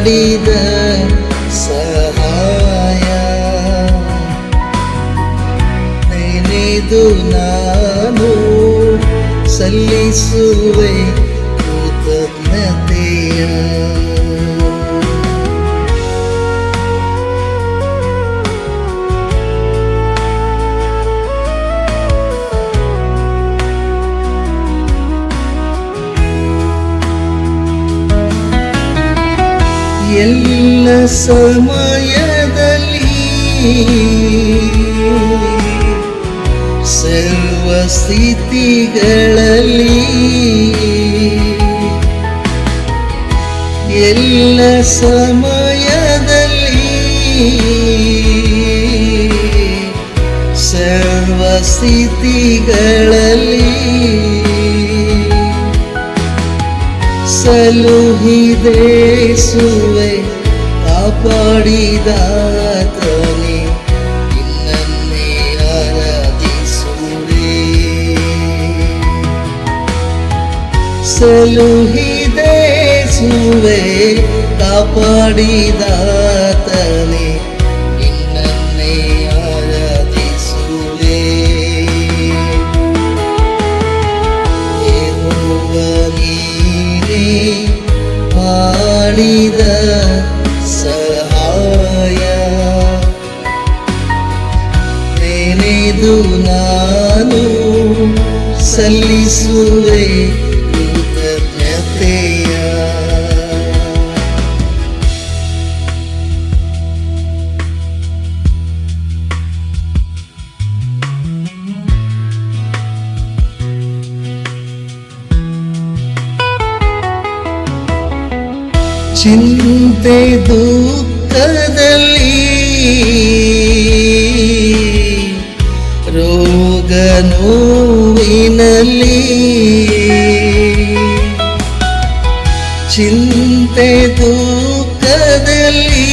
ಮಾಡಿದ ಸಹಾಯ ನೆನೆದು ನಾನು ಸಲ್ಲಿಸುವೆ ಕೃತಜ್ಞತೆಯ. ಎಲ್ಲ ಸಮಯದಲ್ಲಿ ಸರ್ವ ಸ್ಥಿತಿಗಳಲ್ಲಿ ಎಲ್ಲ ಸಮಯದಲ್ಲಿ ಸರ್ವ ಸ್ಥಿತಿಗಳಲ್ಲಿ ಸಲುಹಿದೇಸುವೆ ಕಾಪಾಡಿದಾತನೇ ನಿನ್ನನ್ನೇ ಆರಾಧಿಸುವೆ. ಸಲುಹಿದೇಸುವೆ ಕಾಪಾಡಿದಾತನೇ ನಿನ್ನನ್ನೇ ಆರಾಧಿಸುವೆ. ಮಾಡಿದ ಸಹಾಯ ನೆನೆದು ನಾನು ಸಲ್ಲಿಸುವೆ ಕೃತಜ್ಞತೆಯ. ಚಿಂತೆ ದುಃಖದಲ್ಲಿ ರೋಗ ನೋವಿನಲ್ಲಿ ಚಿಂತೆ ದುಃಖದಲ್ಲಿ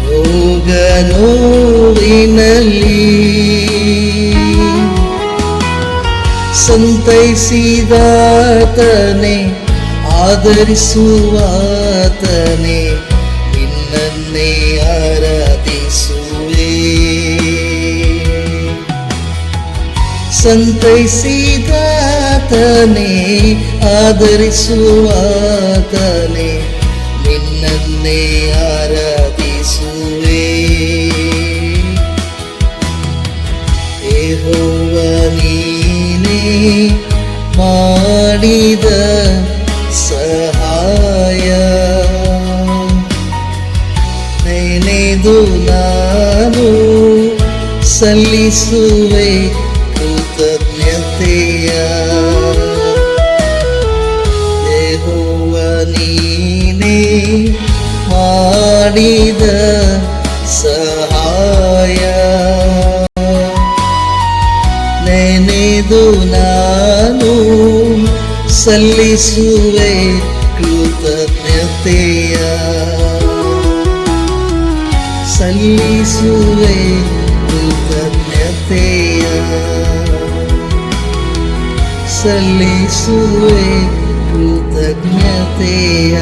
ರೋಗ ನೋವಿನಲ್ಲಿ ಸಂತೈಸಿದಾತನೇ ಆದರಿಸುವಾತನೇ ನಿನ್ನನ್ನೇ ಆರಾಧಿಸುವೆ. ಸಂತೈಸಿದಾತನೇ ಆದರಿಸುವಾತನೇ ನಿನ್ನನ್ನೇ ಆರಾಧಿಸುವೆ. ಯೆಹೋವ ನೀನೇ ಮಾಡಿದ ಸಹಾಯ ನೆನೆದು ನಾನು ಸಲ್ಲಿಸುವೆ ಕೃತಜ್ಞತೆಯ. ಯೆಹೋವ ನೀನೇ ಮಾಡಿದ ಸಹಾಯ ನೆನೆದು ನಾನು ಸಲ್ಲಿಸುವೆ ಕೃತಜ್ಞತೆಯ. ಸಲ್ಲಿಸುವೆ ಕೃತಜ್ಞತೆಯ. ಸಲ್ಲಿಸುವೆ ಕೃತಜ್ಞತೆಯ.